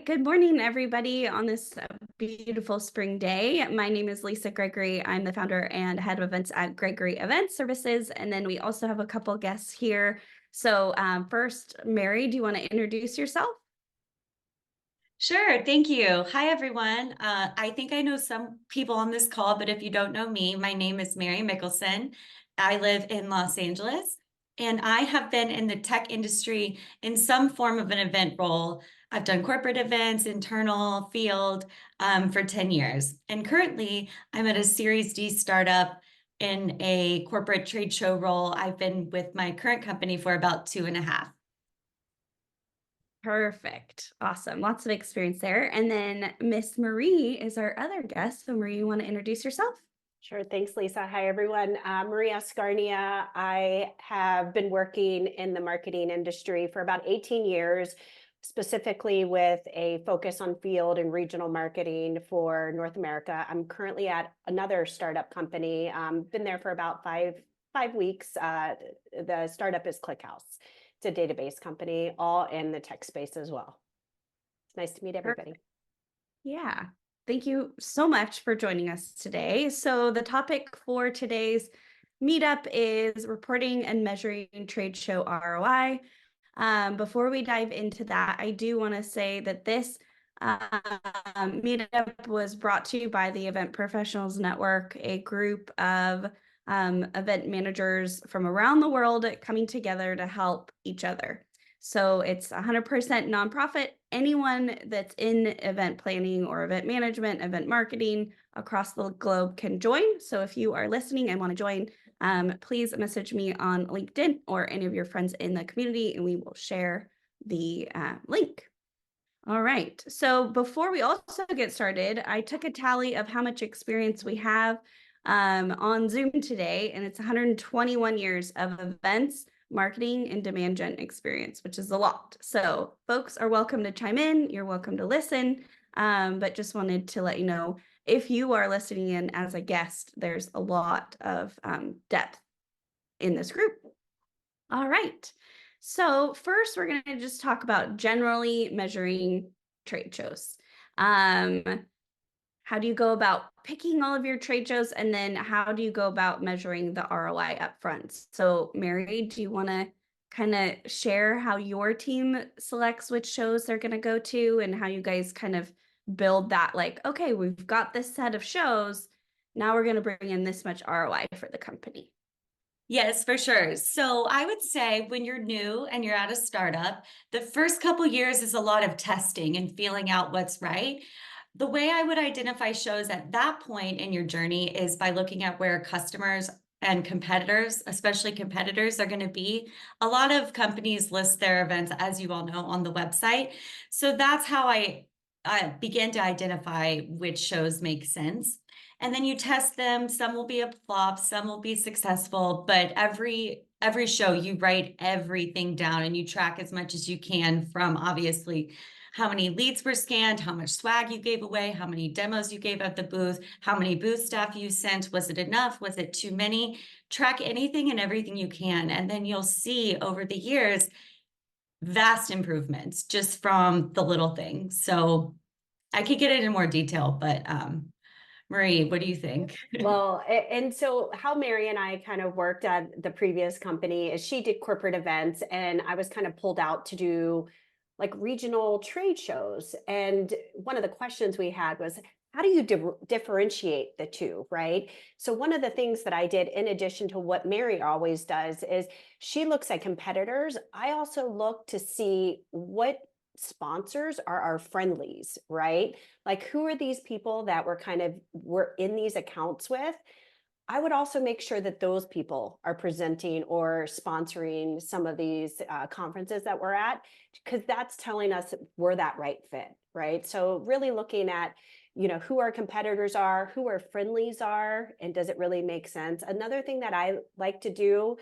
right. Good morning, everybody, on this beautiful spring day. My name is Lisa Gregory. I'm the founder and head of events at Gregory Event Services. And then we also have a couple guests here. So first, Mary, do you want to introduce yourself? Sure, thank you. Hi, everyone. I think I know some people on this call, but if you don't know me, my name is Mary Mickelson. I live in Los Angeles, and I have been in the tech industry in some form of an event role. I've done corporate events, internal, field, for 10 years. And currently, I'm at a Series D startup in a corporate trade show role. I've been with my current company for about 2.5. Perfect. Awesome. Lots of experience there. And then Miss Marie is our other guest. So Marie, you want to introduce yourself? Sure. Thanks, Lisa. Hi, everyone. Maria Scarnia. I have been working in the marketing industry for about 18 years, specifically with a focus on field and regional marketing for North America. I'm currently at another startup company. Been there for about five weeks. The startup is ClickHouse. It's a database company, all in the tech space as well. It's nice to meet everybody. Yeah. Thank you so much for joining us today. So the topic for today's meetup is reporting and measuring trade show ROI. Before we dive into that, I do want to say that this meetup was brought to you by the Event Professionals Network, a group of event managers from around the world coming together to help each other. So it's 100% nonprofit. Anyone that's in event planning or event management, event marketing across the globe can join. So if you are listening and want to join, please message me on LinkedIn or any of your friends in the community, and we will share the link. All right. So before we also get started, I took a tally of how much experience we have on Zoom today, and it's 121 years of events, marketing, and demand gen experience, which is a lot. So folks are welcome to chime in. You're welcome to listen, but just wanted to let you know, if you are listening in as a guest, there's a lot of depth in this group. All right. So first, we're going to just talk about generally measuring trade shows. How do you go about picking all of your trade shows? And then how do you go about measuring the ROI up front? So Mary, do you want to kind of share how your team selects which shows they're going to go to and how you guys kind of build that, like, okay, we've got this set of shows. Now we're going to bring in this much ROI for the company. Yes, for sure. So I would say when you're new and you're at a startup, the first couple years is a lot of testing and feeling out what's right. The way I would identify shows at that point in your journey is by looking at where customers and competitors, especially competitors, are going to be. A lot of companies list their events, as you all know, on the website. So that's how I began to identify which shows make sense. And then you test them. Some will be a flop, some will be successful, but every show you write everything down and you track as much as you can, from obviously how many leads were scanned, how much swag you gave away, how many demos you gave at the booth, how many booth staff you sent, was it enough, was it too many? Track anything and everything you can, and then you'll see over the years vast improvements just from the little things. So I could get into more detail, but Marie, what do you think? Well, and so how Mary and I kind of worked at the previous company is she did corporate events, and I was kind of pulled out to do like regional trade shows. And one of the questions we had was, how do you differentiate the two, right? So one of the things that I did, in addition to what Mary always does, is she looks at competitors. I also look to see what sponsors are our friendlies, right? Like, who are these people that we're in these accounts with? I would also make sure that those people are presenting or sponsoring some of these conferences that we're at, because that's telling us we're that right fit, right? So really looking at, who our competitors are, who our friendlies are, and does it really make sense? Another thing that I like to do,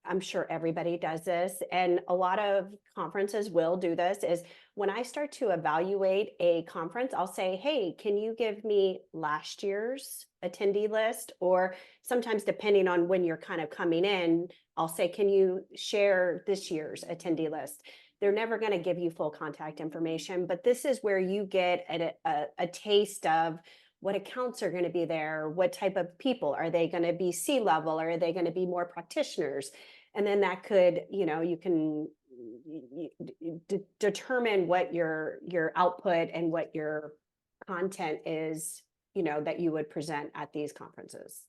I'm sure everybody does this, and a lot of conferences will do this, is when I start to evaluate a conference, I'll say, hey, can you give me last year's attendee list? Or sometimes, depending on when you're kind of coming in, I'll say, can you share this year's attendee list? they're never going to give you full contact information, but this is where you get a taste of what accounts are going to be there, what type of people are they going to be, C-level, or are they going to be more practitioners? And then that could, you can determine what your output and what your content is, that you would present at these conferences.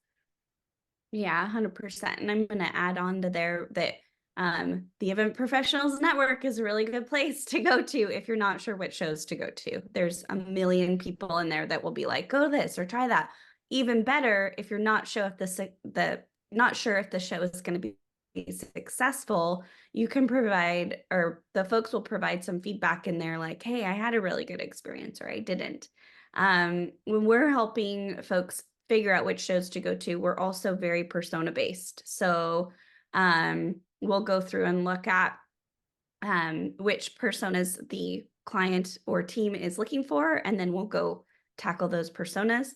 Yeah, 100%. And I'm going to add on to there that the Event Professionals Network is a really good place to go to if you're not sure what shows to go to. There's a million people in there that will be like, go this or try that. Even better, if you're not sure if not sure if the show is going to be successful, you can provide, or the folks will provide some feedback in there like, hey, I had a really good experience or I didn't. When we're helping folks figure out which shows to go to, we're also very persona based. So we'll go through and look at which personas the client or team is looking for, and then we'll go tackle those personas.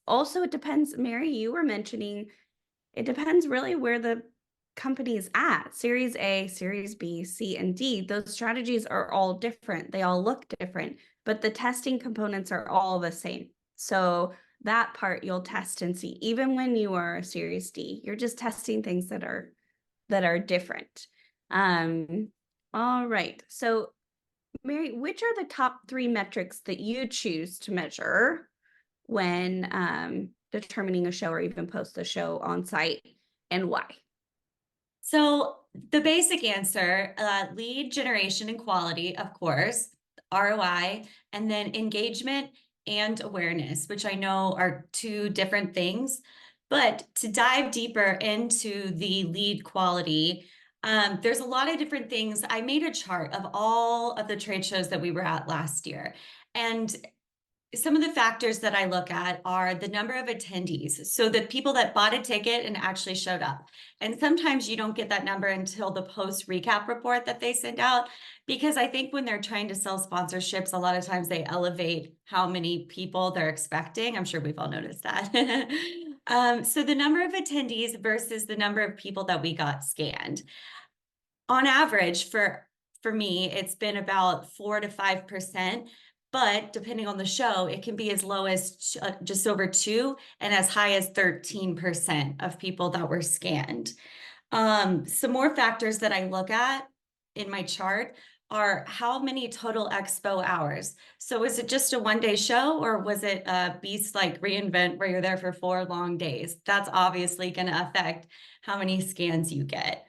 Also, it depends, Mary, you were mentioning, it depends really where the company is at. Series A, Series B, C, and D, those strategies are all different. They all look different, but the testing components are all the same. So that part you'll test and see. Even when you are a Series D, you're just testing things that are different. All right. So Mary, which are the top 3 metrics that you choose to measure when determining a show or even post a show on site, and why? So the basic answer, lead generation and quality, of course, ROI, and then engagement and awareness, which I know are 2 different things. But to dive deeper into the lead quality, there's a lot of different things. I made a chart of all of the trade shows that we were at last year. And some of the factors that I look at are the number of attendees. So the people that bought a ticket and actually showed up. And sometimes you don't get that number until the post recap report that they send out, because I think when they're trying to sell sponsorships, a lot of times they elevate how many people they're expecting. I'm sure we've all noticed that. So the number of attendees versus the number of people that we got scanned. On average, for me, it's been about 4 to 5%. But depending on the show, it can be as low as just over 2 and as high as 13% of people that were scanned. Some more factors that I look at in my chart are how many total expo hours. So is it just a 1-day show, or was it a beast like reInvent where you're there for 4 long days? That's obviously going to affect how many scans you get.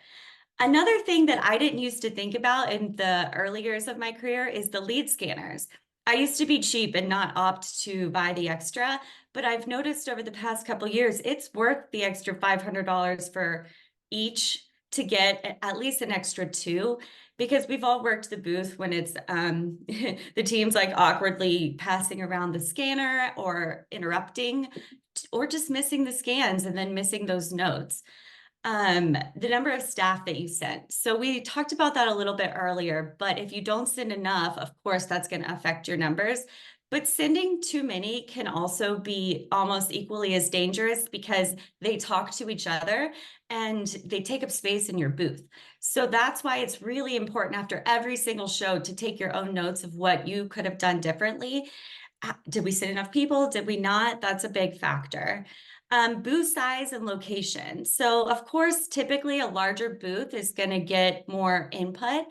Another thing that I didn't used to think about in the early years of my career is the lead scanners. I used to be cheap and not opt to buy the extra, but I've noticed over the past couple of years, it's worth the extra $500 for each to get at least an extra 2, because we've all worked the booth when it's the team's like awkwardly passing around the scanner or interrupting or just missing the scans and then missing those notes. The number of staff that you sent. So we talked about that a little bit earlier, but if you don't send enough, of course, that's going to affect your numbers. But sending too many can also be almost equally as dangerous, because they talk to each other and they take up space in your booth. So that's why it's really important after every single show to take your own notes of what you could have done differently. Did we send enough people? Did we not? That's a big factor. Booth size and location. So of course, typically a larger booth is going to get more input,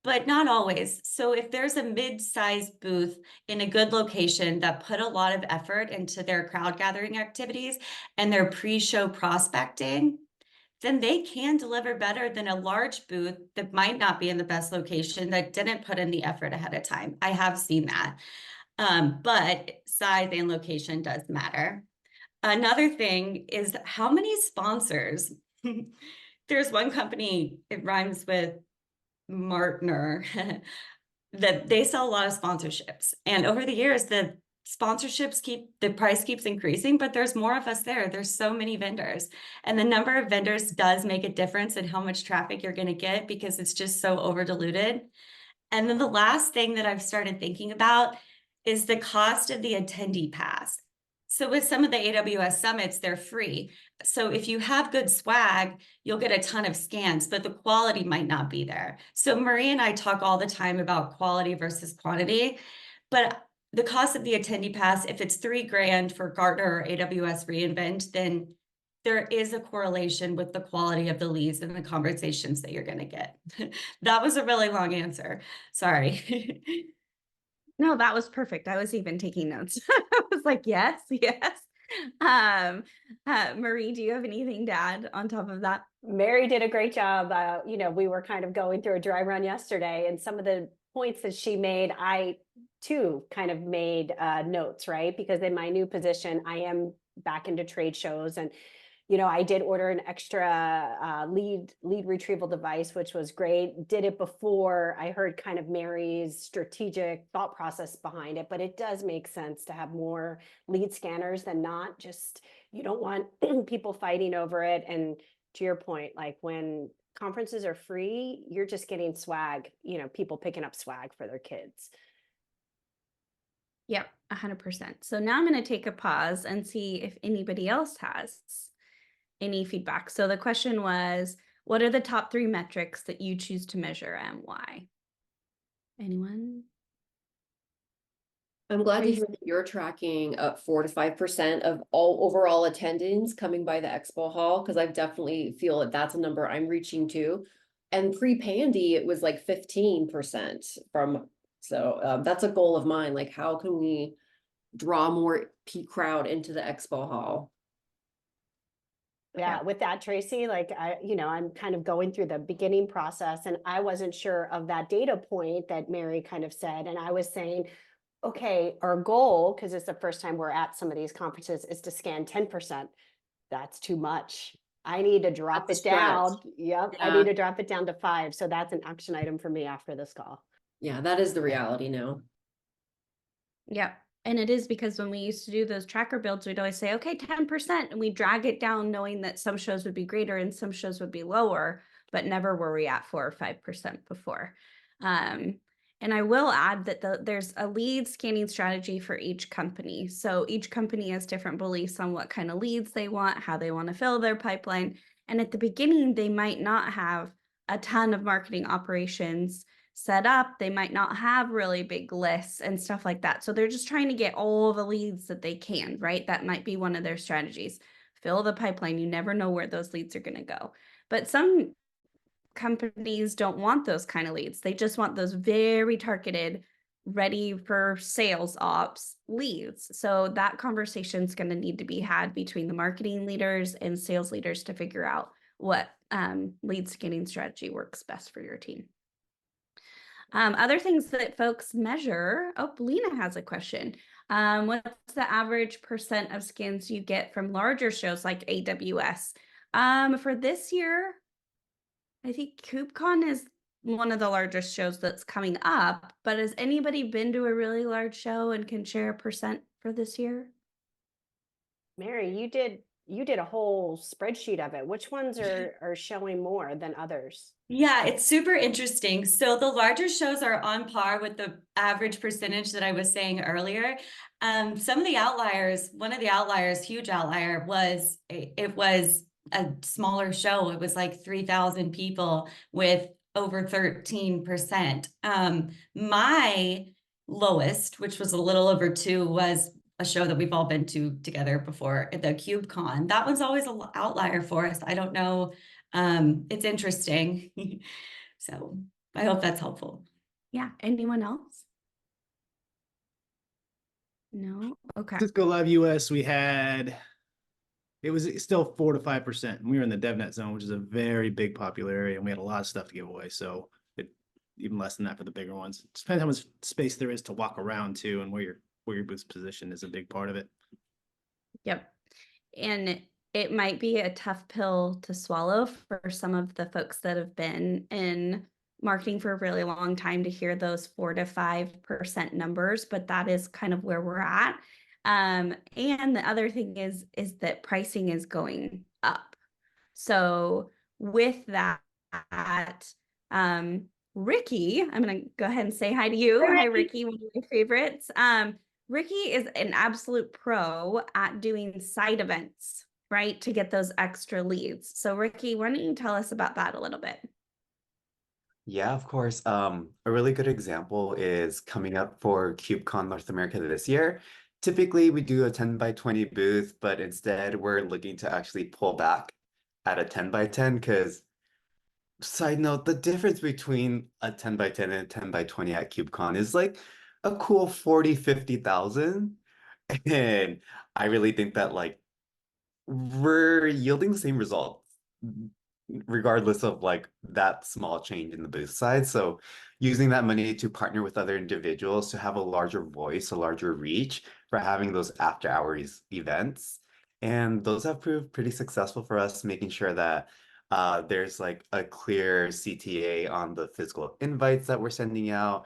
but not always. So if there's a mid-sized booth in a good location that put a lot of effort into their crowd gathering activities and their pre-show prospecting, then they can deliver better than a large booth that might not be in the best location, that didn't put in the effort ahead of time. I have seen that. But size and location does matter. Another thing is how many sponsors. There's one company, it rhymes with Martner, that they sell a lot of sponsorships. And over the years, the price keeps increasing, but there's more of us there. There's so many vendors. And the number of vendors does make a difference in how much traffic you're going to get, because it's just so over diluted. And then the last thing that I've started thinking about is the cost of the attendee pass. So with some of the AWS summits, they're free. So if you have good swag, you'll get a ton of scans, but the quality might not be there. So Marie and I talk all the time about quality versus quantity, but the cost of the attendee pass, if it's $3,000 for Gartner or AWS reInvent, then there is a correlation with the quality of the leads and the conversations that you're going to get. That was a really long answer. Sorry. No, that was perfect. I was even taking notes. I was like, yes, yes. Marie, do you have anything to add on top of that? Mary did a great job. We were kind of going through a dry run yesterday, and some of the points that she made, I too kind of made notes, right? Because in my new position, I am back into trade shows, and I did order an extra lead retrieval device, which was great. Did it before I heard kind of Mary's strategic thought process behind it, but it does make sense to have more lead scanners than not. Just you don't want people fighting over it. And to your point, like when conferences are free, you're just getting swag, people picking up swag for their kids. Yep, 100%. So now I'm going to take a pause and see if anybody else has any feedback. So the question was, what are the top 3 metrics that you choose to measure and why? Anyone? I'm glad to hear that you're tracking 4 to 5% of all overall attendance coming by the expo hall, because I definitely feel that that's a number I'm reaching to. And pre-Pandy, it was like 15% from, so that's a goal of mine. Like, how can we draw more peak crowd into the expo hall? Yeah, with that, Tracy, like I'm kind of going through the beginning process, and I wasn't sure of that data point that Mary kind of said. And I was saying, okay, our goal, because it's the first time we're at some of these conferences, is to scan 10%. That's too much. I need to drop That's it down. Yep. I need Yeah. to drop it down to 5. So that's an action item for me after this call. Yeah, that is the reality now. Yep. And it is because when we used to do those tracker builds, we'd always say, okay, 10%. And we drag it down knowing that some shows would be greater and some shows would be lower, but never were we at 4 or 5% before. And I will add that there's a lead scanning strategy for each company. So each company has different beliefs on what kind of leads they want, how they want to fill their pipeline. And at the beginning, they might not have a ton of marketing operations set up. They might not have really big lists and stuff like that. So they're just trying to get all the leads that they can, right? That might be one of their strategies. Fill the pipeline. You never know where those leads are going to go. But some companies don't want those kind of leads. They just want those very targeted, ready for sales ops leads. So that conversation is going to need to be had between the marketing leaders and sales leaders to figure out what lead scanning strategy works best for your team. Other things that folks measure. Oh, Lena has a question. What's the average % of scans you get from larger shows like AWS? For this year, I think KubeCon is one of the largest shows that's coming up, but has anybody been to a really large show and can share a % for this year? Mary, you did a whole spreadsheet of it. Which ones are showing more than others? Yeah, it's super interesting. So the larger shows are on par with the average percentage that I was saying earlier. Some of the outliers, one of the outliers, huge outlier, was it was a smaller show. It was like 3,000 people with over 13%. My lowest, which was a little over 2, was a show that we've all been to together before, the KubeCon. That one's always an outlier for us. I don't know. It's interesting. So I hope that's helpful. Yeah. Anyone else? No. Okay. Cisco Live US, it was still 4 to 5%. And we were in the DevNet zone, which is a very big popular area, and we had a lot of stuff to give away. So even less than that for the bigger ones. It depends how much space there is to walk around too, and where your booth's position is a big part of it. Yep. And it might be a tough pill to swallow for some of the folks that have been in marketing for a really long time to hear those 4 to 5% numbers, but that is kind of where we're at. And the other thing is that pricing is going up. So with that, Ricky, I'm going to go ahead and say hi to you. Hi, Ricky, one of my favorites. Ricky is an absolute pro at doing side events, right? To get those extra leads. So Ricky, why don't you tell us about that a little bit? Yeah, of course. A really good example is coming up for KubeCon North America this year. Typically, we do a 10 by 20 booth, but instead we're looking to actually pull back at a 10 by 10 because, side note, the difference between a 10 by 10 and a 10 by 20 at KubeCon is like a cool 40, 50,000. And I really think that like we're yielding the same results regardless of like that small change in the booth size. So using that money to partner with other individuals to have a larger voice, a larger reach for having those after hours events. And those have proved pretty successful for us, making sure that there's like a clear CTA on the physical invites that we're sending out,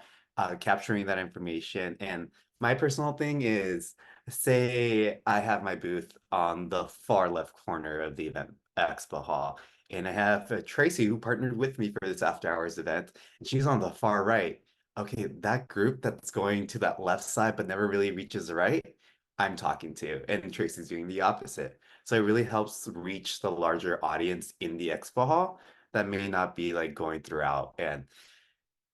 capturing that information. And my personal thing is, say I have my booth on the far left corner of the event expo hall, and I have Tracy who partnered with me for this after hours event, and she's on the far right. Okay, that group that's going to that left side but never really reaches the right, I'm talking to, and Tracy's doing the opposite. So it really helps reach the larger audience in the expo hall that may not be like going throughout. And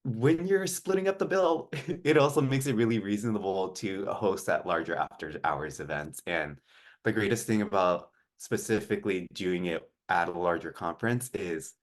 when you're splitting up the bill, it also makes it really reasonable to host that larger after hours events. And the greatest thing about specifically doing it at a larger conference is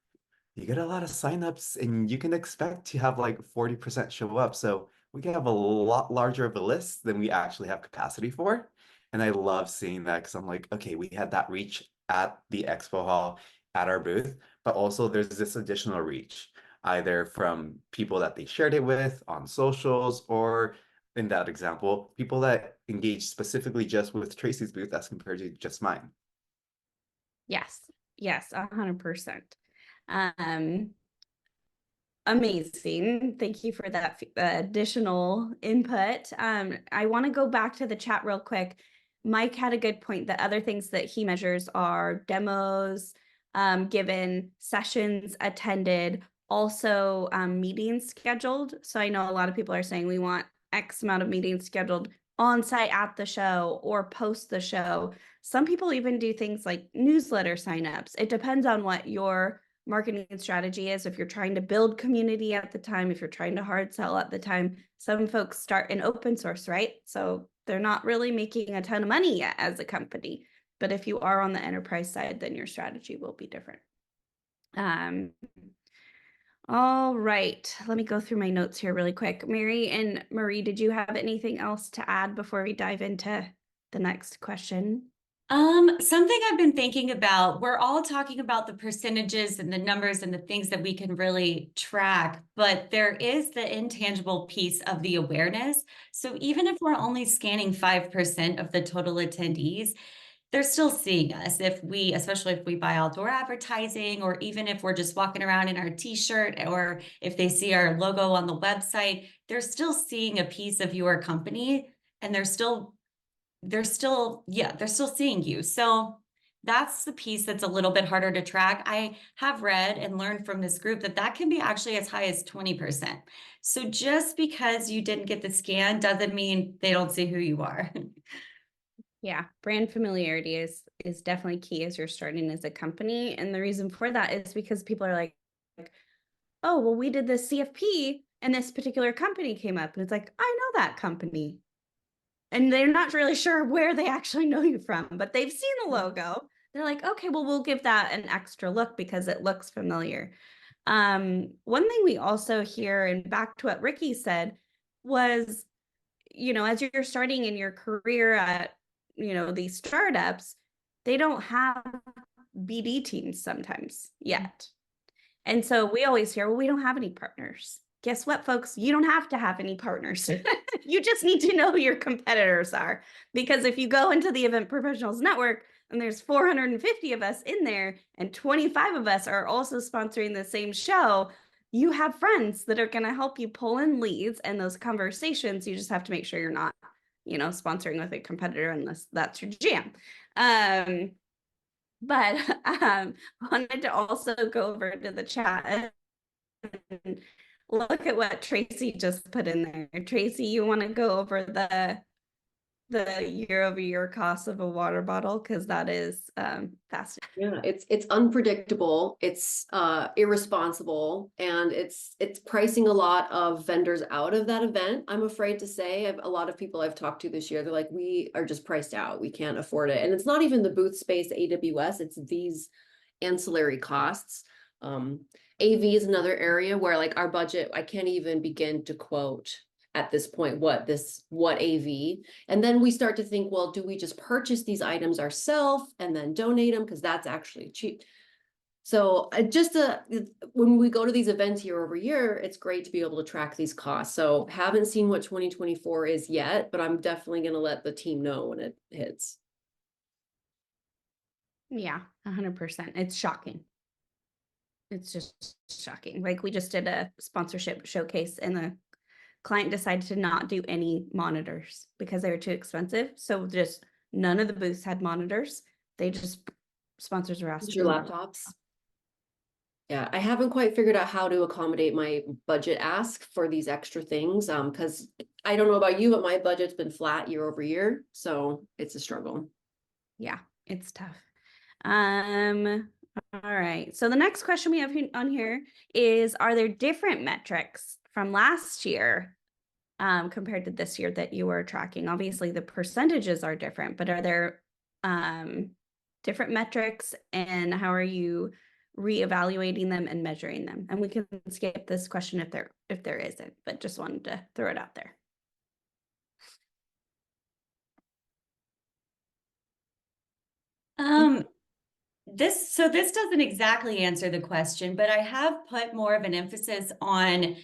you get a lot of signups and you can expect to have like 40% show up. So we can have a lot larger of a list than we actually have capacity for. And I love seeing that because I'm like, okay, we had that reach at the expo hall at our booth, but also there's this additional reach, either from people that they shared it with on socials, or in that example, people that engage specifically just with Tracy's booth as compared to just mine. Yes, yes, 100%. Amazing. Thank you for that additional input. I want to go back to the chat real quick. Mike had a good point that other things that he measures are demos given, sessions attended, also meetings scheduled. So I know a lot of people are saying we want X amount of meetings scheduled on site at the show or post the show. Some people even do things like newsletter signups. It depends on what your marketing strategy is. If you're trying to build community at the time, if you're trying to hard sell at the time, some folks start in open source, right? So they're not really making a ton of money yet as a company. But if you are on the enterprise side, then your strategy will be different. All right, let me go through my notes here really quick. Mary and Marie, did you have anything else to add before we dive into the next question? Something I've been thinking about, we're all talking about the percentages and the numbers and the things that we can really track, but there is the intangible piece of the awareness. So even if we're only scanning 5% of the total attendees, they're still seeing us especially if we buy outdoor advertising, or even if we're just walking around in our t-shirt, or if they see our logo on the website, they're still seeing a piece of your company, and they're still seeing you. So that's the piece that's a little bit harder to track. I have read and learned from this group that can be actually as high as 20%. So just because you didn't get the scan doesn't mean they don't see who you are. Yeah, brand familiarity is definitely key as you're starting as a company. And the reason for that is because people are like, oh, well, we did this CFP and this particular company came up. And it's like, I know that company. And they're not really sure where they actually know you from, but they've seen the logo. They're like, okay, well, we'll give that an extra look because it looks familiar. One thing we also hear, and back to what Ricky said, was, as you're starting in your career at, these startups, they don't have BD teams sometimes yet. And so we always hear, well, we don't have any partners. Guess what, folks? You don't have to have any partners. You just need to know who your competitors are. Because if you go into the Event Professionals Network and there's 450 of us in there and 25 of us are also sponsoring the same show, you have friends that are going to help you pull in leads and those conversations. You just have to make sure you're not, sponsoring with a competitor unless that's your jam. But wanted to also go over to the chat and look at what Tracy just put in there. Tracy, you want to go over the the year-over-year cost of a water bottle, because that is fascinating. Yeah, it's unpredictable, it's irresponsible, and it's pricing a lot of vendors out of that event. I'm afraid to say, a lot of people I've talked to this year, they're like, we are just priced out, we can't afford it. And it's not even the booth space, the AWS, it's these ancillary costs. AV is another area where like our budget, I can't even begin to quote at this point what AV. And then we start to think, well, do we just purchase these items ourselves and then donate them? Because that's actually cheap. So when we go to these events year over year, it's great to be able to track these costs. So haven't seen what 2024 is yet, but I'm definitely going to let the team know when it hits. Yeah, 100%. It's shocking. It's just shocking. Like we just did a sponsorship showcase and the client decided to not do any monitors because they were too expensive. So just none of the booths had monitors. They just sponsors were asked Your laptops. Yeah, I haven't quite figured out how to accommodate my budget ask for these extra things. Because I don't know about you, but my budget's been flat year over year, so it's a struggle. Yeah, it's tough. All right. So the next question we have on here is, are there different metrics from last year compared to this year that you were tracking? Obviously the percentages are different, but are there different metrics, and how are you reevaluating them and measuring them? And we can skip this question if there isn't, but just wanted to throw it out there. This doesn't exactly answer the question, but I have put more of an emphasis on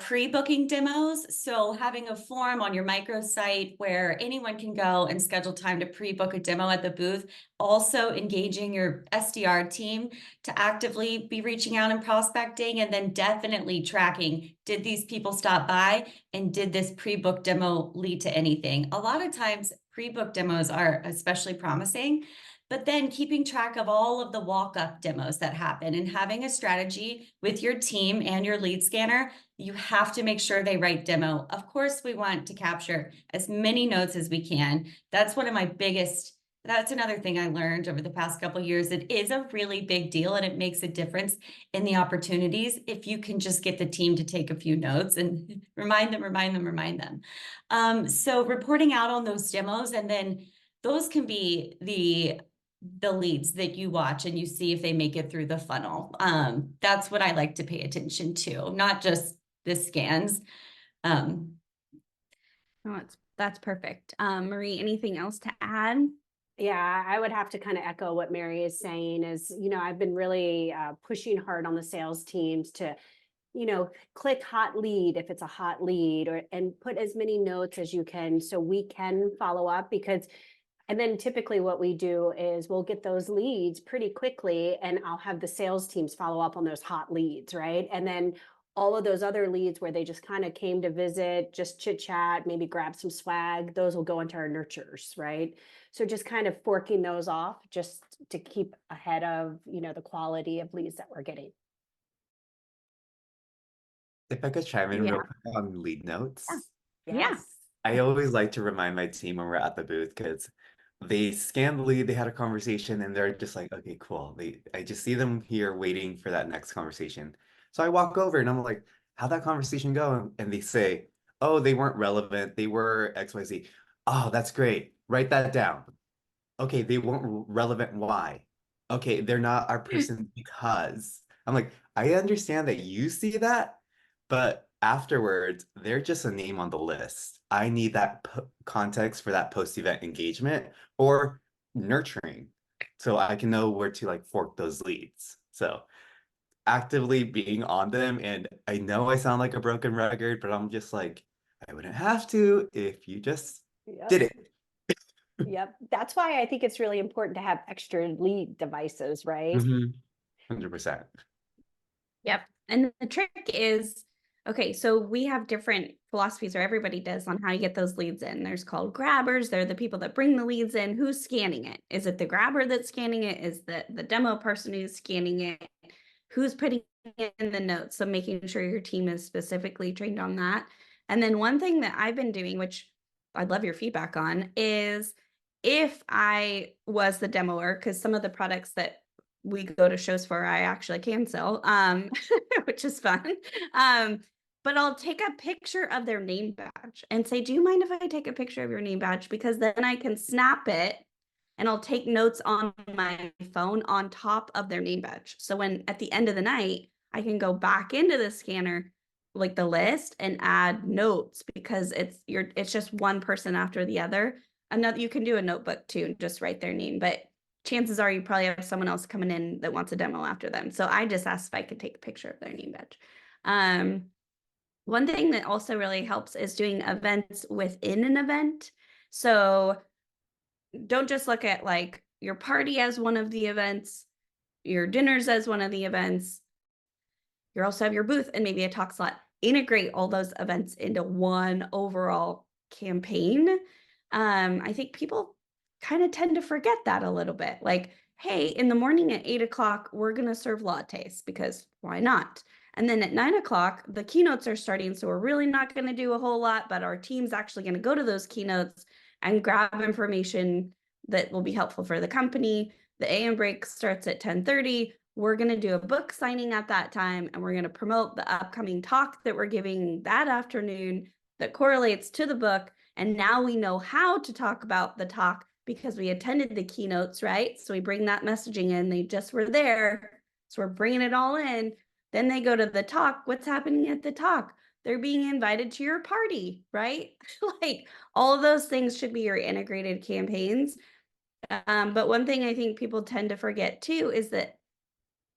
pre-booking demos. So having a form on your microsite where anyone can go and schedule time to pre-book a demo at the booth. Also engaging your SDR team to actively be reaching out and prospecting, and then definitely tracking, did these people stop by and did this pre-book demo lead to anything? A lot of times pre-book demos are especially promising, but then keeping track of all of the walk-up demos that happen and having a strategy with your team and your lead scanner. You have to make sure they write demo. Of course, we want to capture as many notes as we can. That's one of my biggest, that's another thing I learned over the past couple of years. It is a really big deal and it makes a difference in the opportunities if you can just get the team to take a few notes and remind them. So reporting out on those demos, and then those can be the leads that you watch and you see if they make it through the funnel. That's what I like to pay attention to, not just the scans. Oh, that's perfect. Marie, anything else to add? Yeah, I would have to kind of echo what Mary is saying is, I've been really pushing hard on the sales teams to, click hot lead if it's a hot lead, and put as many notes as you can so we can follow up. And then typically what we do is we'll get those leads pretty quickly and I'll have the sales teams follow up on those hot leads, right? And then all of those other leads where they just kind of came to visit, just chit chat, maybe grab some swag, those will go into our nurtures, right? So just kind of forking those off just to keep ahead of, the quality of leads that we're getting. If I could chime in Yeah. real quick on lead notes. Yeah. I always like to remind my team when we're at the booth, because they scanned the lead, they had a conversation, and they're just like, okay, cool. I just see them here waiting for that next conversation. So I walk over and I'm like, how'd that conversation go? And they say, oh, they weren't relevant. They were XYZ. Oh, that's great. Write that down. Okay, they weren't relevant. Why? Okay, they're not our person because. I'm like, I understand that you see that, but afterwards, they're just a name on the list. I need that context for that post-event engagement or nurturing so I can know where to like fork those leads. So actively being on them, and I know I sound like a broken record, but I'm just like, I wouldn't have to if you just did it. Yep. That's why I think it's really important to have extra lead devices, right? 100%. Yep. And the trick is, okay, so we have different philosophies, or everybody does, on how you get those leads in. There's called grabbers. They're the people that bring the leads in. Who's scanning it? Is it the grabber that's scanning it? Is the demo person who's scanning it? Who's putting it in the notes? So making sure your team is specifically trained on that. And then one thing that I've been doing, which I'd love your feedback on is if I was the demoer, because some of the products that we go to shows for, I actually can sell, which is fun. But I'll take a picture of their name badge and say, do you mind if I take a picture of your name badge? Because then I can snap it and I'll take notes on my phone on top of their name badge. So when at the end of the night, I can go back into the scanner, like the list, and add notes because it's just one person after the other. Another, you can do a notebook too and just write their name, but chances are you probably have someone else coming in that wants a demo after them. So I just asked if I could take a picture of their name badge. One thing that also really helps is doing events within an event. So don't just look at like your party as one of the events, your dinners as one of the events. You also have your booth and maybe a talk slot. Integrate all those events into one overall campaign. I think people kind of tend to forget that a little bit. Like, hey, in the morning at 8 o'clock, we're going to serve lattes because why not? And then at 9 o'clock, the keynotes are starting. So we're really not going to do a whole lot, but our team's actually going to go to those keynotes and grab information that will be helpful for the company. The AM break starts at 10:30. We're going to do a book signing at that time, and we're going to promote the upcoming talk that we're giving that afternoon that correlates to the book. And now we know how to talk about the talk because we attended the keynotes, right? So we bring that messaging in. They just were there. So we're bringing it all in. Then they go to the talk. What's happening at the talk? They're being invited to your party, right? Like all of those things should be your integrated campaigns. But one thing I think people tend to forget too is that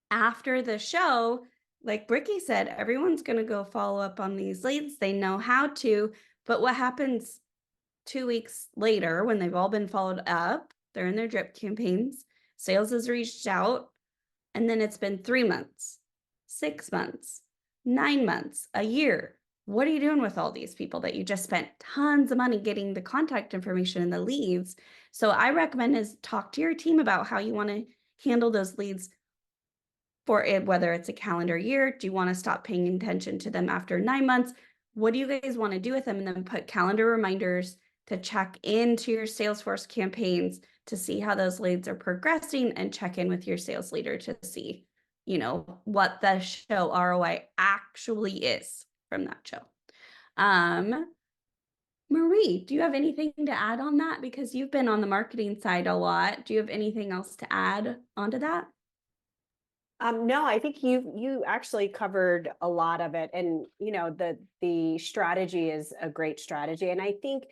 after the show, like Bricky said, everyone's going to go follow up on these leads. They know how to, but what happens 2 weeks later when they've all been followed up, they're in their drip campaigns, sales has reached out, and then it's been 3 months, 6 months, 9 months, a year. What are you doing with all these people that you just spent tons of money getting the contact information and the leads? So I recommend is talk to your team about how you want to handle those leads for it, whether it's a calendar year. Do you want to stop paying attention to them after 9 months? What do you guys want to do with them? And then put calendar reminders to check into your Salesforce campaigns to see how those leads are progressing and check in with your sales leader to see, what the show ROI actually is from that show. Marie, do you have anything to add on that? Because you've been on the marketing side a lot. Do you have anything else to add onto that? No, I think you actually covered a lot of it, and the strategy is a great strategy, and I think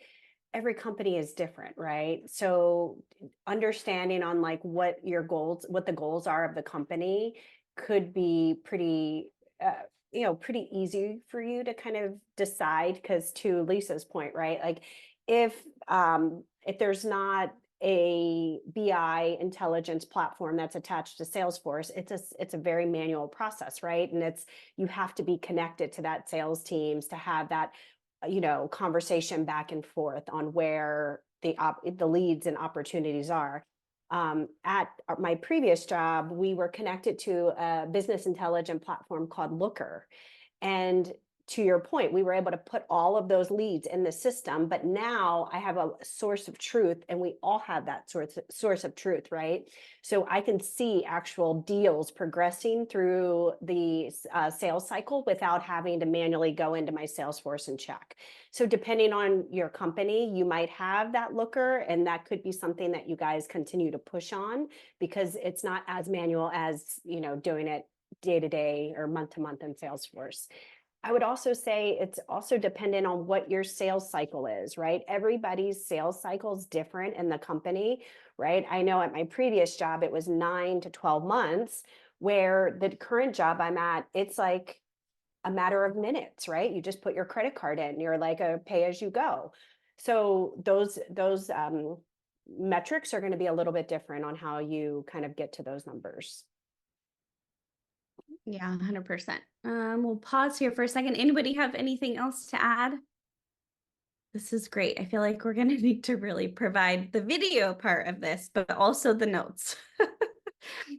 every company is different, right? So understanding on like what the goals are of the company could be pretty pretty easy for you to kind of decide, because to Lisa's point, right? Like if there's not a BI intelligence platform that's attached to Salesforce, it's a very manual process, right? And you have to be connected to that sales teams to have that conversation back and forth on where the leads and opportunities are. At my previous job, we were connected to a business intelligence platform called Looker. And to your point, we were able to put all of those leads in the system, but now I have a source of truth, and we all have that source of truth, right? So I can see actual deals progressing through the sales cycle without having to manually go into my Salesforce and check. So depending on your company, you might have that Looker, and that could be something that you guys continue to push on, because it's not as manual as, doing it day to day or month to month in Salesforce. I would also say it's also dependent on what your sales cycle is, right? Everybody's sales cycle is different in the company, right? I know at my previous job, it was 9 to 12 months, where the current job I'm at, it's like a matter of minutes, right? You just put your credit card in, you're like a pay as you go. So those metrics are going to be a little bit different on how you kind of get to those numbers. Yeah, 100%. We'll pause here for a second. Anybody have anything else to add? This is great. I feel like we're going to need to really provide the video part of this, but also the notes.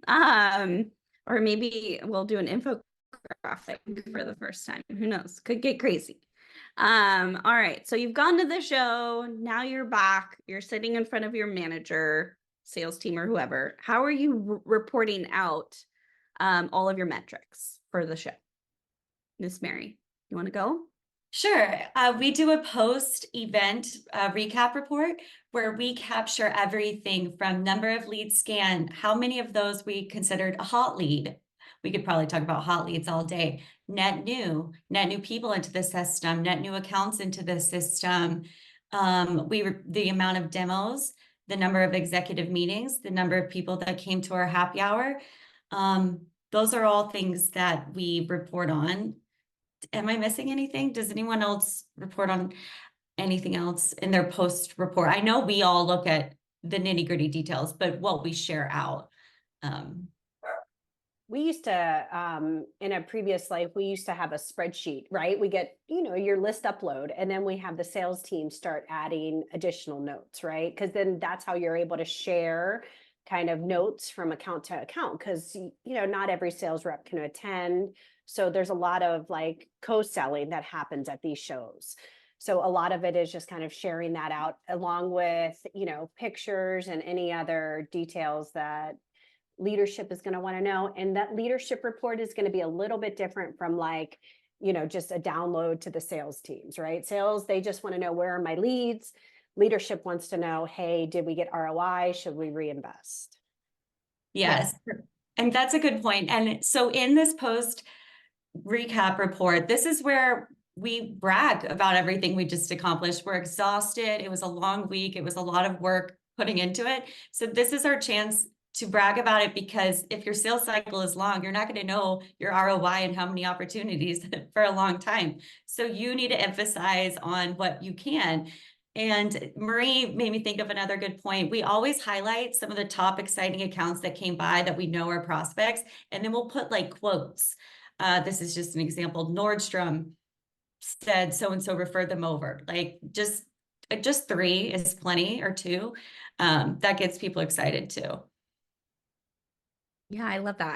Or maybe we'll do an infographic for the first time. Who knows? Could get crazy. All right. So you've gone to the show. Now you're back. You're sitting in front of your manager, sales team, or whoever. How are you reporting out all of your metrics for the show? Miss Mary, you want to go? Sure. We do a post-event recap report where we capture everything from number of leads scanned, how many of those we considered a hot lead. We could probably talk about hot leads all day. Net new people into the system, net new accounts into the system. The amount of demos, the number of executive meetings, the number of people that came to our happy hour. Those are all things that we report on. Am I missing anything? Does anyone else report on anything else in their post report? I know we all look at the nitty gritty details, but what we share out. We used to, in a previous life, we used to have a spreadsheet, right? We get, your list upload, and then we have the sales team start adding additional notes, right? Because then that's how you're able to share kind of notes from account to account, because, not every sales rep can attend. So there's a lot of like co-selling that happens at these shows. So a lot of it is just kind of sharing that out along with, pictures and any other details that leadership is going to want to know. And that leadership report is going to be a little bit different from like, just a download to the sales teams, right? Sales, they just want to know, where are my leads? Leadership wants to know, hey, did we get ROI? Should we reinvest? Yes. And that's a good point. And so in this post recap report, this is where we brag about everything we just accomplished. We're exhausted. It was a long week. It was a lot of work putting into it. So this is our chance to brag about it, because if your sales cycle is long, you're not going to know your ROI and how many opportunities for a long time. So you need to emphasize on what you can. And Marie made me think of another good point. We always highlight some of the top exciting accounts that came by that we know are prospects, and then we'll put like quotes. This is just an example. Nordstrom said so-and-so referred them over. Like just 3 is plenty, or 2. That gets people excited too. Yeah, I love that.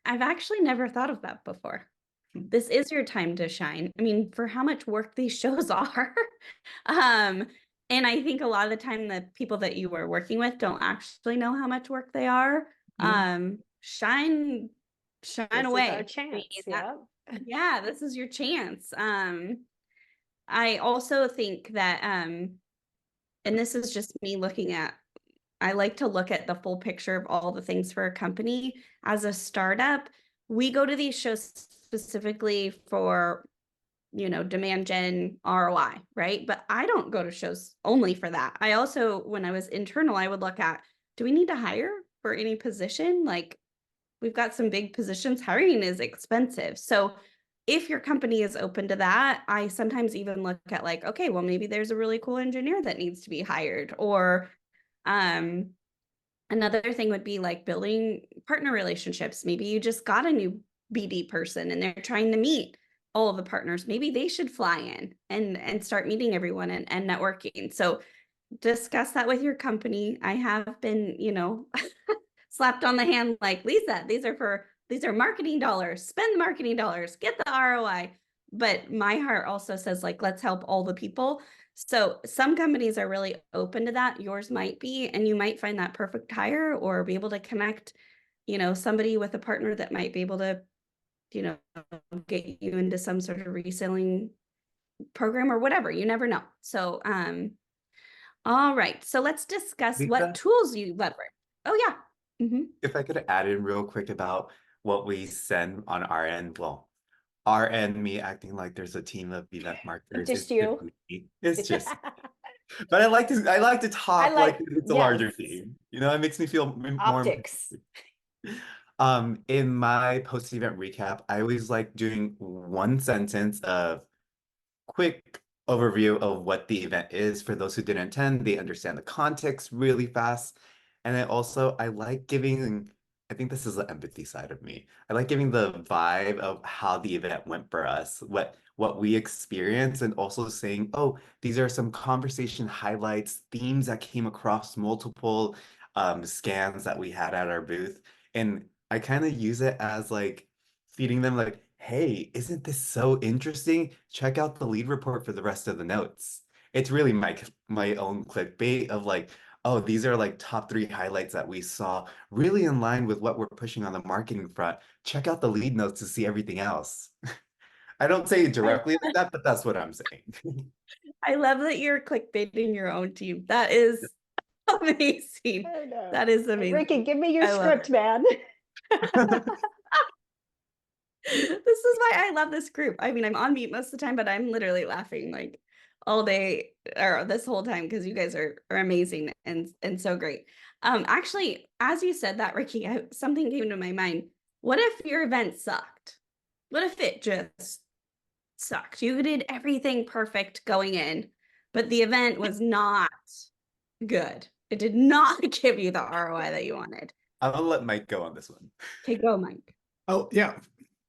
I've actually never thought of that before. This is your time to shine. I mean, for how much work these shows are. And I think a lot of the time the people that you were working with don't actually know how much work they are. Shine This away. is our chance. Yeah, this is your chance. I also think that, and this is just me I like to look at the full picture of all the things for a company. As a startup, we go to these shows specifically for, demand gen ROI, right? But I don't go to shows only for that. I also, when I was internal, I would look at, do we need to hire for any position? Like, we've got some big positions. Hiring is expensive. So if your company is open to that, I sometimes even look at like, okay, well, maybe there's a really cool engineer that needs to be hired. Or another thing would be like building partner relationships. Maybe you just got a new BD person and they're trying to meet all of the partners. Maybe they should fly in and start meeting everyone and networking. So discuss that with your company. I have been, slapped on the hand like, Lisa, these are marketing dollars. Spend the marketing dollars, get the ROI. But my heart also says like, let's help all the people. So some companies are really open to that. Yours might be, and you might find that perfect hire or be able to connect, somebody with a partner that might be able to, get you into some sort of reselling program or whatever. You never know. So, all right. So let's discuss Lisa? what tools you leverage. Oh yeah. If I could add in real quick about what we send on our end, well, our end, me acting like there's a team of event marketers. Just It's you. me. It's just, but I like to talk like it's a larger yes. team. It makes me feel more. Optics. In my post-event recap, I always like doing one sentence of quick overview of what the event is. For those who didn't attend, they understand the context really fast. And then also, I like giving, I think this is the empathy side of me. I like giving the vibe of how the event went for us, what we experienced, and also saying, oh, these are some conversation highlights, themes that came across multiple scans that we had at our booth. And I kind of use it as like feeding them like, hey, isn't this so interesting? Check out the lead report for the rest of the notes. It's really my own clickbait of like, oh, these are like top 3 highlights that we saw, really in line with what we're pushing on the marketing front. Check out the lead notes to see everything else. I don't say it I, directly like that, but that's what I'm saying. I love that you're clickbaiting your own team. That is amazing. I know. That is Hey, amazing. Ricky, give me your I love script, it. man. This is why I love this group. I mean, I'm on mute most of the time, but I'm literally laughing like all day or this whole time because you guys are amazing and so great. Actually, as you said that, Ricky, something came to my mind. What if your event sucked? What if it just sucked? You did everything perfect going in, but the event was not good. It did not give you the ROI that you wanted. I'll let Mike go on this one. Okay, go, Mike. Oh, yeah.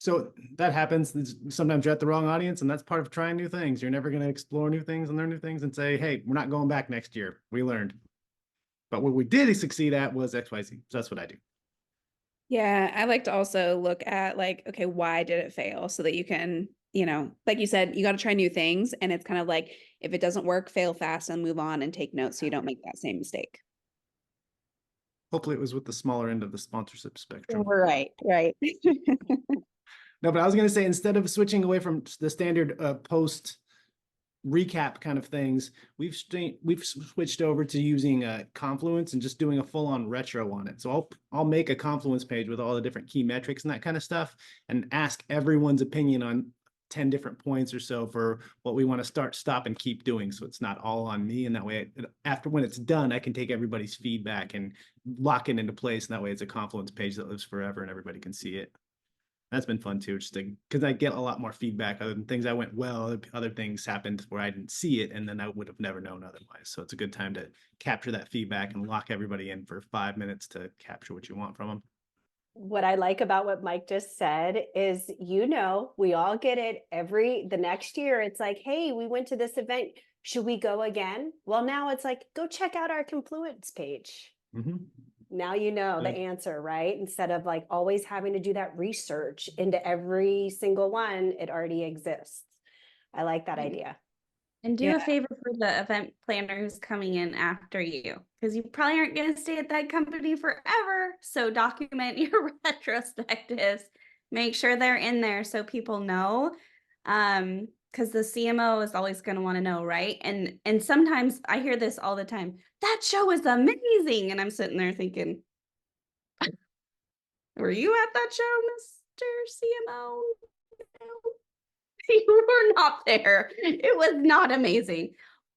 So that happens. Sometimes you're at the wrong audience, and that's part of trying new things. You're never going to explore new things and learn new things and say, hey, we're not going back next year. We learned. But what we did succeed at was XYZ. So that's what I do. Yeah, I like to also look at like, okay, why did it fail? So that you can, like you said, you got to try new things. And it's kind of like, if it doesn't work, fail fast and move on and take notes so you don't make that same mistake. Hopefully it was with the smaller end of the sponsorship spectrum. Right. No, but I was going to say, instead of switching away from the standard post recap kind of things, we've switched over to using Confluence and just doing a full-on retro on it. So I'll make a Confluence page with all the different key metrics and that kind of stuff, and ask everyone's opinion on 10 different points or so for what we want to start, stop, and keep doing. So it's not all on me. And that way, after when it's done, I can take everybody's feedback and lock it into place. And that way it's a Confluence page that lives forever and everybody can see it. That's been fun too, just because I get a lot more feedback. Other than things I went well, other things happened where I didn't see it, and then I would have never known otherwise. So it's a good time to capture that feedback and lock everybody in for 5 minutes to capture what you want from them. What I like about what Mike just said is, we all get it the next year. It's like, hey, we went to this event. Should we go again? Well, now it's like, go check out our Confluence page. Mm-hmm. Now you know the answer, right? Instead of like always having to do that research into every single one, it already exists. I like that idea. And do a favor for the event planner who's coming in after you, because you probably aren't going to stay at that company forever. So document your retrospectives, make sure they're in there so people know. Because the CMO is always going to want to know, right? And sometimes I hear this all the time. That show is amazing. And I'm sitting there thinking, were you at that show, Mr. CMO? No. You were not there. It was not amazing.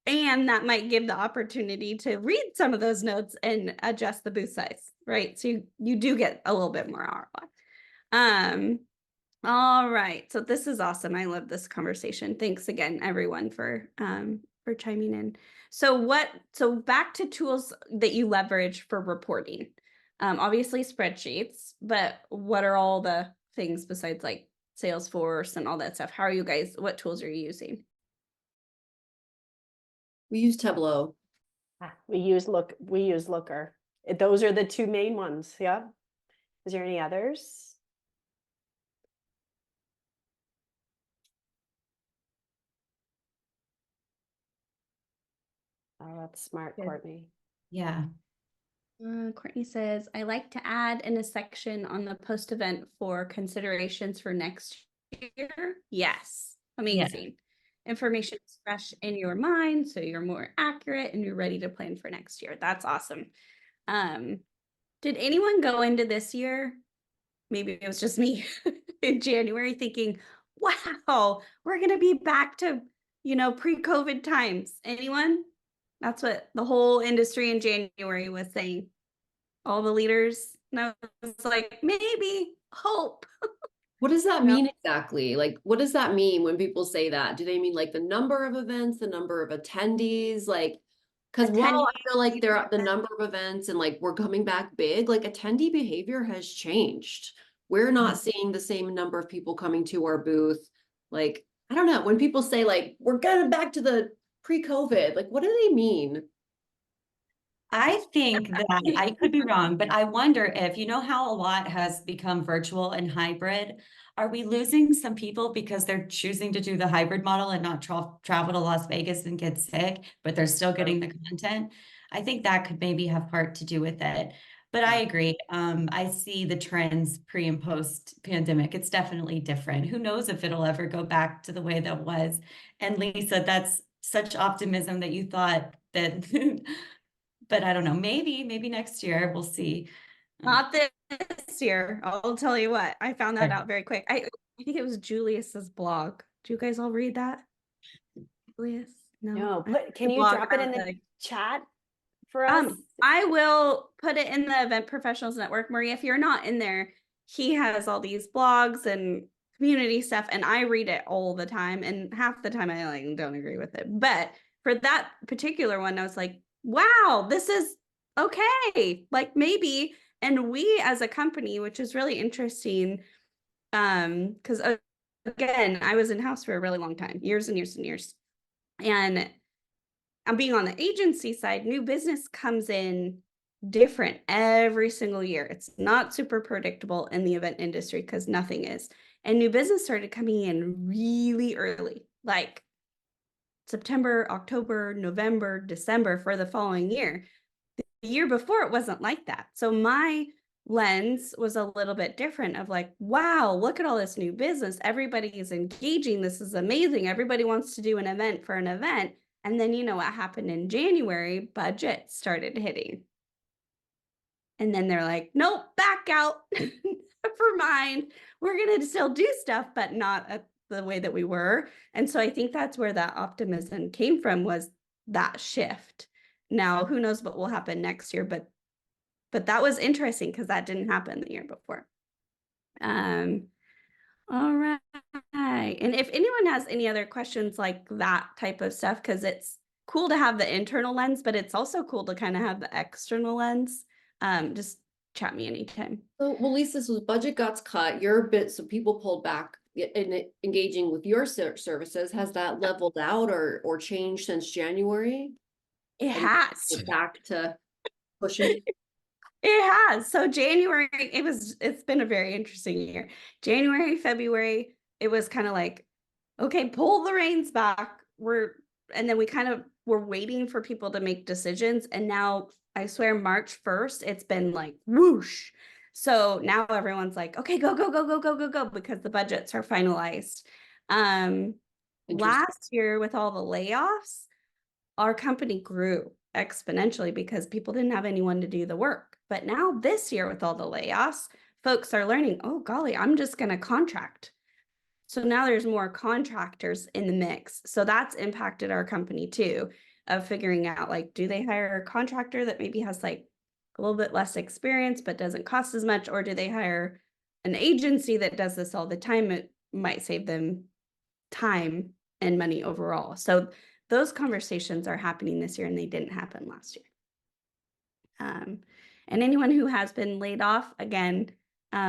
And that might give the opportunity to read some of those notes and adjust the booth size, right? So you do get a little bit more ROI. All right. So this is awesome. I love this conversation. Thanks again, everyone, for chiming in. So back to tools that you leverage for reporting. Obviously spreadsheets, but what are all the things besides like Salesforce and all that stuff? What tools are you using? We use Tableau. We use Looker. Those are the two main ones. Yeah. Is there any others? Oh, that's smart, Good. Courtney. Yeah. Courtney says, I like to add in a section on the post event for considerations for next year. Yes. Amazing. Information is fresh in your mind, so you're more accurate and you're ready to plan for next year. That's awesome. Did anyone go into this year? Maybe it was just me in January thinking, wow, we're going to be back to, pre-COVID times. Anyone? That's what the whole industry in January was saying. All the leaders. No, it's like, maybe, hope. What does that No. mean exactly? Like, what does that mean when people say that? Do they mean like the number of events, the number of attendees? Like, because while I feel like there are the number of events and like we're coming back big, like attendee behavior has changed. We're not seeing the same number of people coming to our booth. Like, I don't know. When people say like we're going back to the pre-COVID, like what do they mean? I think that I could be wrong, but I wonder if, you know how a lot has become virtual and hybrid? Are we losing some people because they're choosing to do the hybrid model and not travel to Las Vegas and get sick, but they're still getting the content? I think that could maybe have part to do with it. But I agree. I see the trends pre and post pandemic. It's definitely different. Who knows if it'll ever go back to the way that was? And Lisa, that's such optimism that you thought that but I don't know, maybe next year, we'll see. Not this year. I'll tell you what. I found that Okay. out very quick. I think it was Julius's blog. Do you guys all read that? Julius? No, I can the you blog drop it in the article. chat for us? I will put it in the Event Professionals Network. Marie, if you're not in there, he has all these blogs and community stuff, and I read it all the time. And half the time I like don't agree with it. But for that particular one, I was like, wow, this is okay. Like maybe, and we as a company, which is really interesting, because again, I was in-house for a really long time, years and years and years. And I'm being on the agency side, new business comes in different every single year. It's not super predictable in the event industry because nothing is. And new business started coming in really early, like September, October, November, December for the following year. The year before, it wasn't like that. So my lens was a little bit different of like, wow, look at all this new business. Everybody is engaging. This is amazing. Everybody wants to do an event for an event. And then you know what happened in January? Budget started hitting. And then they're like, nope, back out. Never mind. We're going to still do stuff, but not at the way that we were. And so I think that's where that optimism came from, was that shift. Now, who knows what will happen next year, but that was interesting because that didn't happen the year before. All right. And if anyone has any other questions like that type of stuff, because it's cool to have the internal lens, but it's also cool to kind of have the external lens. Just chat me anytime. So, well, Lisa, so the budget got cut, you're a bit, so people pulled back in engaging with your services. Has that leveled out or changed since January? It And has. we're back to pushing. It has. So January, it's been a very interesting year. January, February, it was kind of like, okay, pull the reins back. And then we kind of were waiting for people to make decisions. And now I swear March 1st, it's been like whoosh. So now everyone's like, okay, go, go, go, go, go, go, go, because the budgets are finalized. Last year with all the layoffs, our company grew exponentially because people didn't have anyone to do the work. But now this year with all the layoffs, folks are learning, oh golly, I'm just going to contract. So now there's more contractors in the mix. So that's impacted our company too, of figuring out like, do they hire a contractor that maybe has like a little bit less experience but doesn't cost as much, or do they hire an agency that does this all the time? It might save them time and money overall. So those conversations are happening this year and they didn't happen last year. And anyone who has been laid off, again,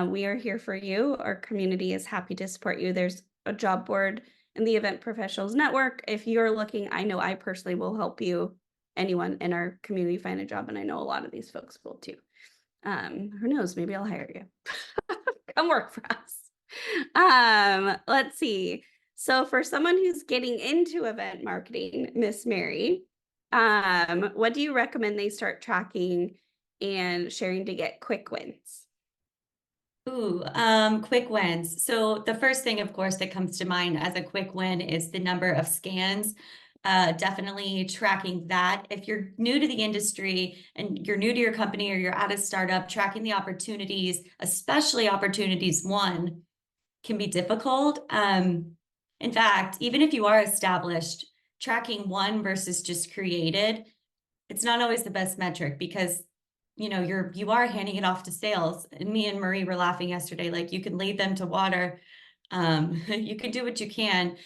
we are here for you. Our community is happy to support you. There's a job board in the Event Professionals Network. If you're looking, I know I personally will help you, anyone in our community, find a job. And I know a lot of these folks will too. Who knows, maybe I'll hire you. Come work for us. Let's see. So for someone who's getting into event marketing, Miss Mary, what do you recommend they start tracking and sharing to get quick wins? Ooh, quick wins. So the first thing, of course, that comes to mind as a quick win is the number of scans. Definitely tracking that. If you're new to the industry and you're new to your company or you're at a startup, tracking the opportunities, especially opportunities one, can be difficult. In fact, even if you are established, tracking one versus just created, it's not always the best metric because you know you are handing it off to sales. And me and Marie were laughing yesterday, like you can lead them to water. You can do what you can,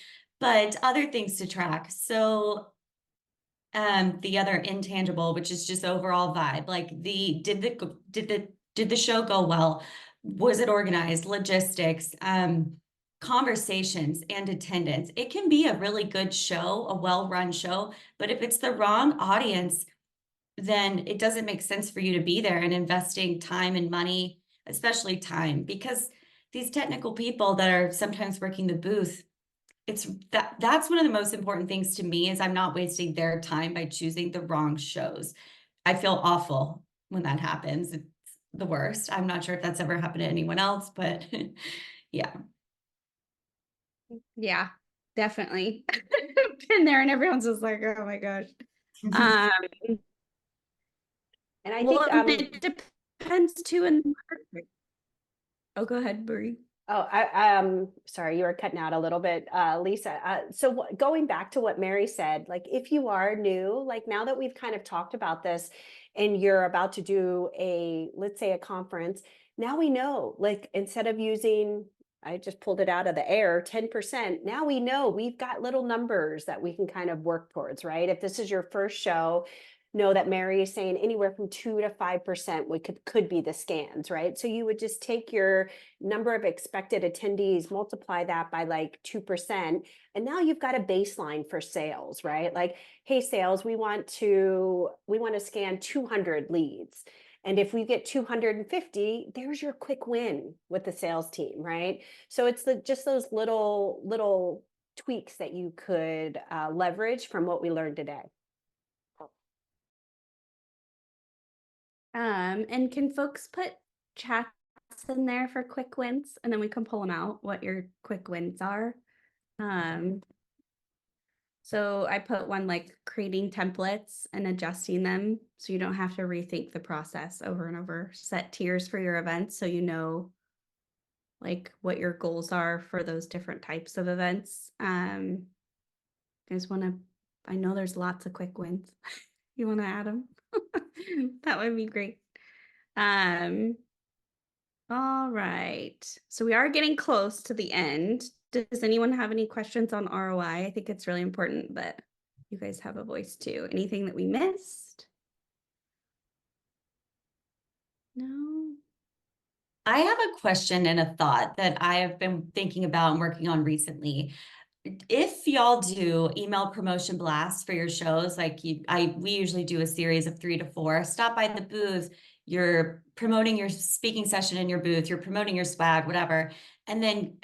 but other things to track. So the other intangible, which is just overall vibe, like did the show go well? Was it organized? Logistics, conversations, and attendance. It can be a really good show, a well-run show, but if it's the wrong audience, then it doesn't make sense for you to be there and investing time and money, especially time, because these technical people that are sometimes working the booth, that's one of the most important things to me is I'm not wasting their time by choosing the wrong shows. I feel awful when that happens. It's the worst. I'm not sure if that's ever happened to anyone else, but yeah. Yeah, definitely. Been there and everyone's just like, oh my gosh. Um, And I well, think and it depends too in the market. Oh, go ahead, Brie. Oh, sorry, you were cutting out a little bit, Lisa. So going back to what Mary said, like if you are new, like now that we've kind of talked about this and you're about to do let's say a conference, now we know, like instead of using, I just pulled it out of the air, 10%, now we know we've got little numbers that we can kind of work towards, right? If this is your first show, know that Mary is saying anywhere from 2 to 5% could be the scans, right? So you would just take your number of expected attendees, multiply that by like 2%. And now you've got a baseline for sales, right? Like, hey, sales, we want to scan 200 leads. And if we get 250, there's your quick win with the sales team, right? So it's just those little tweaks that you could leverage from what we learned today. And can folks put chats in there for quick wins, and then we can pull them out, what your quick wins are. So I put one like creating templates and adjusting them so you don't have to rethink the process over and over. Set tiers for your events so you know like what your goals are for those different types of events. You guys want to, I know there's lots of quick wins. You want to add them? That would be great. All right. So we are getting close to the end. Does anyone have any questions on ROI? I think it's really important that you guys have a voice too. Anything that we missed? No? I have a question and a thought that I have been thinking about and working on recently. If y'all do email promotion blasts for your shows, like we usually do a series of 3 to 4, stop by the booth, you're promoting your speaking session in your booth, you're promoting your swag, whatever. And then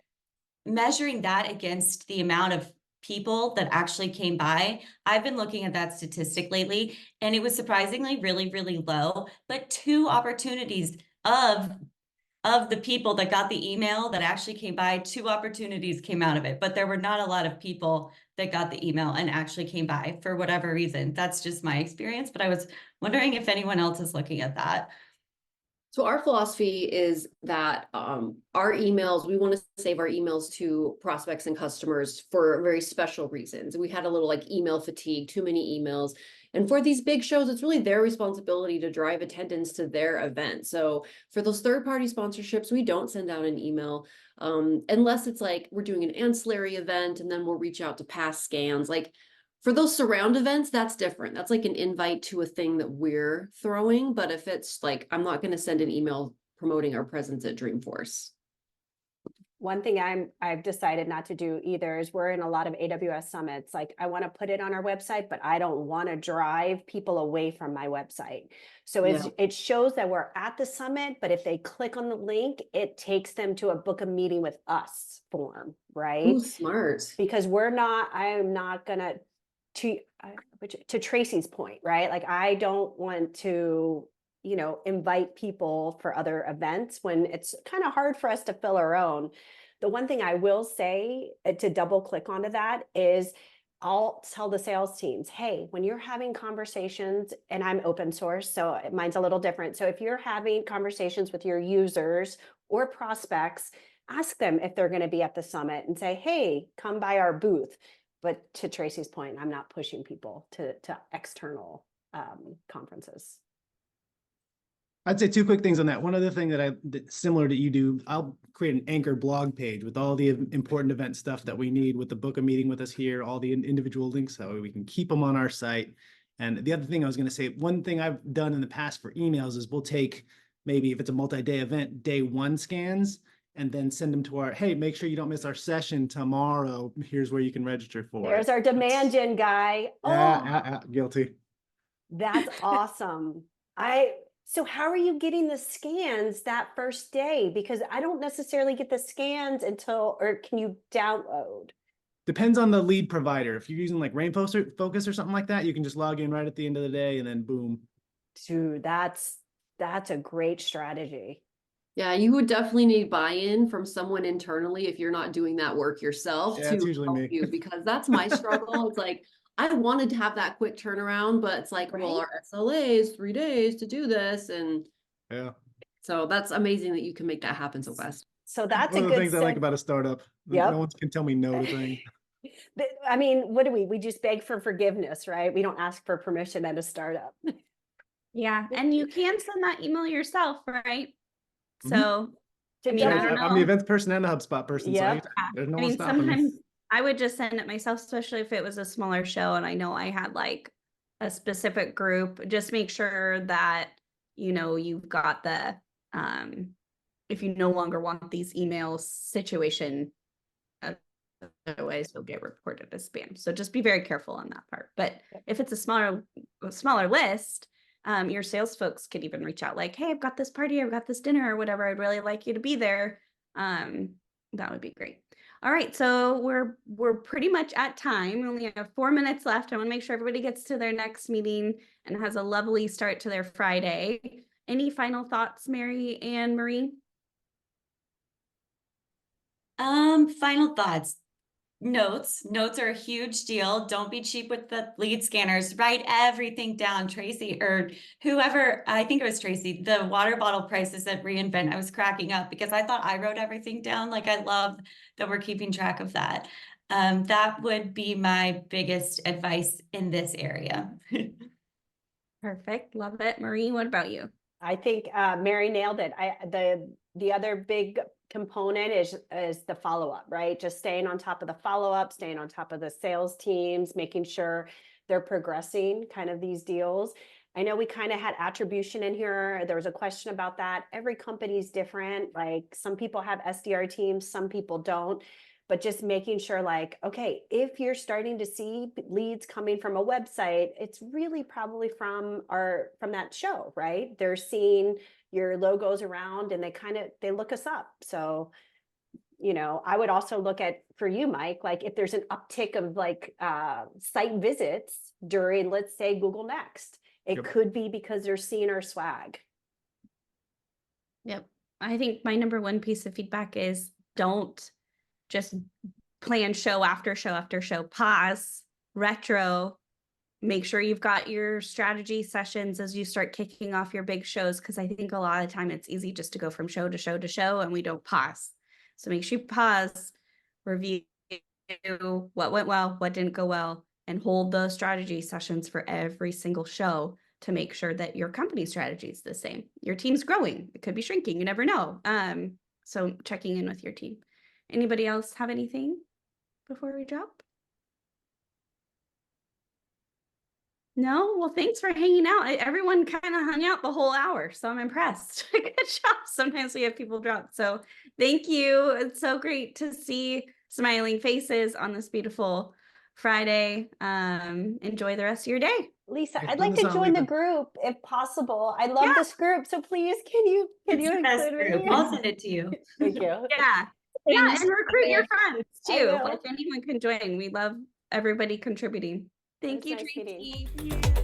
measuring that against the amount of people that actually came by. I've been looking at that statistic lately, and it was surprisingly really, really low, but 2 opportunities of the people that got the email that actually came by, 2 opportunities came out of it, but there were not a lot of people that got the email and actually came by for whatever reason. That's just my experience, but I was wondering if anyone else is looking at that. So our philosophy is that our emails, we want to save our emails to prospects and customers for very special reasons. We had a little like email fatigue, too many emails. And for these big shows, it's really their responsibility to drive attendance to their event. So for those third-party sponsorships, we don't send out an email unless it's like we're doing an ancillary event and then we'll reach out to past scans. Like for those surround events, that's different. That's like an invite to a thing that we're throwing. But if it's like, I'm not going to send an email promoting our presence at Dreamforce. One thing I've decided not to do either is we're in a lot of AWS summits. Like I want to put it on our website, but I don't want to drive people away from my website. So it shows that we're at the summit, but if they click on the link, it takes them to a book a meeting with us form, right? Ooh, smart. Because I'm not gonna to Tracy's point, right? Like I don't want to, invite people for other events when it's kind of hard for us to fill our own. The one thing I will say to double click onto that is I'll tell the sales teams, hey, when you're having conversations, and I'm open source, so mine's a little different. So if you're having conversations with your users or prospects, ask them if they're going to be at the summit and say, hey, come by our booth. But to Tracy's point, I'm not pushing people to external conferences. I'd say 2 quick things on that. One other thing that similar to you do, I'll create an anchor blog page with all the important event stuff that we need with the book a meeting with us here, all the individual links, so we can keep them on our site. And the other thing I was going to say, one thing I've done in the past for emails is we'll take maybe if it's a multi-day event, day 1 scans, and then send them to our, hey, make sure you don't miss our session tomorrow. Here's where you can register for it. There's our demand gen guy. Yeah, guilty. That's awesome. So how are you getting the scans that first day? Because I don't necessarily get the scans until, or can you download? Depends on the lead provider. If you're using like Focus or something like that, you can just log in right at the end of the day and then boom. Dude, that's a great strategy. Yeah, you would definitely need buy-in from someone internally if you're not doing that work yourself Yeah, to it's usually help me. you, because that's my struggle. It's like I wanted to have that quick turnaround, but it's like, well, Right? our SLA is 3 days to do this, and Yeah. so that's amazing that you can make that happen so fast. So that's One a of the good things I like about a startup. Yep. No one can tell me no to things. I mean, what do we just beg for forgiveness, right? We don't ask for permission at a startup. Yeah, and you can send that email yourself, right? Mhm. So, I To mean, I double- don't I'm the know. events person and the HubSpot person, so Yep. there's no I one mean, stopping me. sometimes I would just send it myself, especially if it was a smaller show and I know I had like a specific group. Just make sure that, you know, you've got the, if you no longer want these emails situation, otherwise you'll get reported as spam. So just be very careful on that part. But if it's a smaller list, your sales folks could even reach out like, hey, I've got this party, I've got this dinner or whatever. I'd really like you to be there. That would be great. All right, so we're pretty much at time. We only have 4 minutes left. I want to make sure everybody gets to their next meeting and has a lovely start to their Friday. Any final thoughts, Mary and Marie? Final thoughts. Notes are a huge deal. Don't be cheap with the lead scanners. Write everything down. Tracy, or whoever, I think it was Tracy, the water bottle prices at reInvent, I was cracking up because I thought I wrote everything down. Like, I love that we're keeping track of that. That would be my biggest advice in this area. Perfect. Love it. Marie, what about you? I think Mary nailed it. The other big component is the follow-up, right? Just staying on top of the follow-up, staying on top of the sales teams, making sure they're progressing kind of these deals. I know we kind of had attribution in here. There was a question about that. Every company's different. Like, some people have SDR teams, some people don't. But just making sure, like, okay, if you're starting to see leads coming from a website, it's really probably from that show, right? They're seeing your logos around and they look us up. So, you know, I would also look at, for you, Mike, like if there's an uptick of like site visits during, let's say, Google Next, it could be because they're seeing our swag. Yep. I think my number one piece of feedback is don't just plan show after show after show. Pause, retro, make sure you've got your strategy sessions as you start kicking off your big shows, because I think a lot of the time it's easy just to go from show to show to show and we don't pause. So make sure you pause, review what went well, what didn't go well, and hold those strategy sessions for every single show to make sure that your company strategy is the same. Your team's growing, it could be shrinking, you never know. So checking in with your team. Anybody else have anything before we drop? No? Well, thanks for hanging out. Everyone kind of hung out the whole hour, so I'm impressed. Good job. Sometimes we have people drop. So thank you. It's so great to see smiling faces on this beautiful Friday. Enjoy the rest of your day. Lisa, Thanks I'd for like to putting this on, join the Lisa. group if possible. I love Yeah. this group, so please, can you It's the best include group. me? I'll send it to you. Thank you. Yeah. Yeah. Thanks. And recruit your friends I too. will. Like, anyone can join. We love everybody contributing. Thank It's you, nice meeting Tracy. you.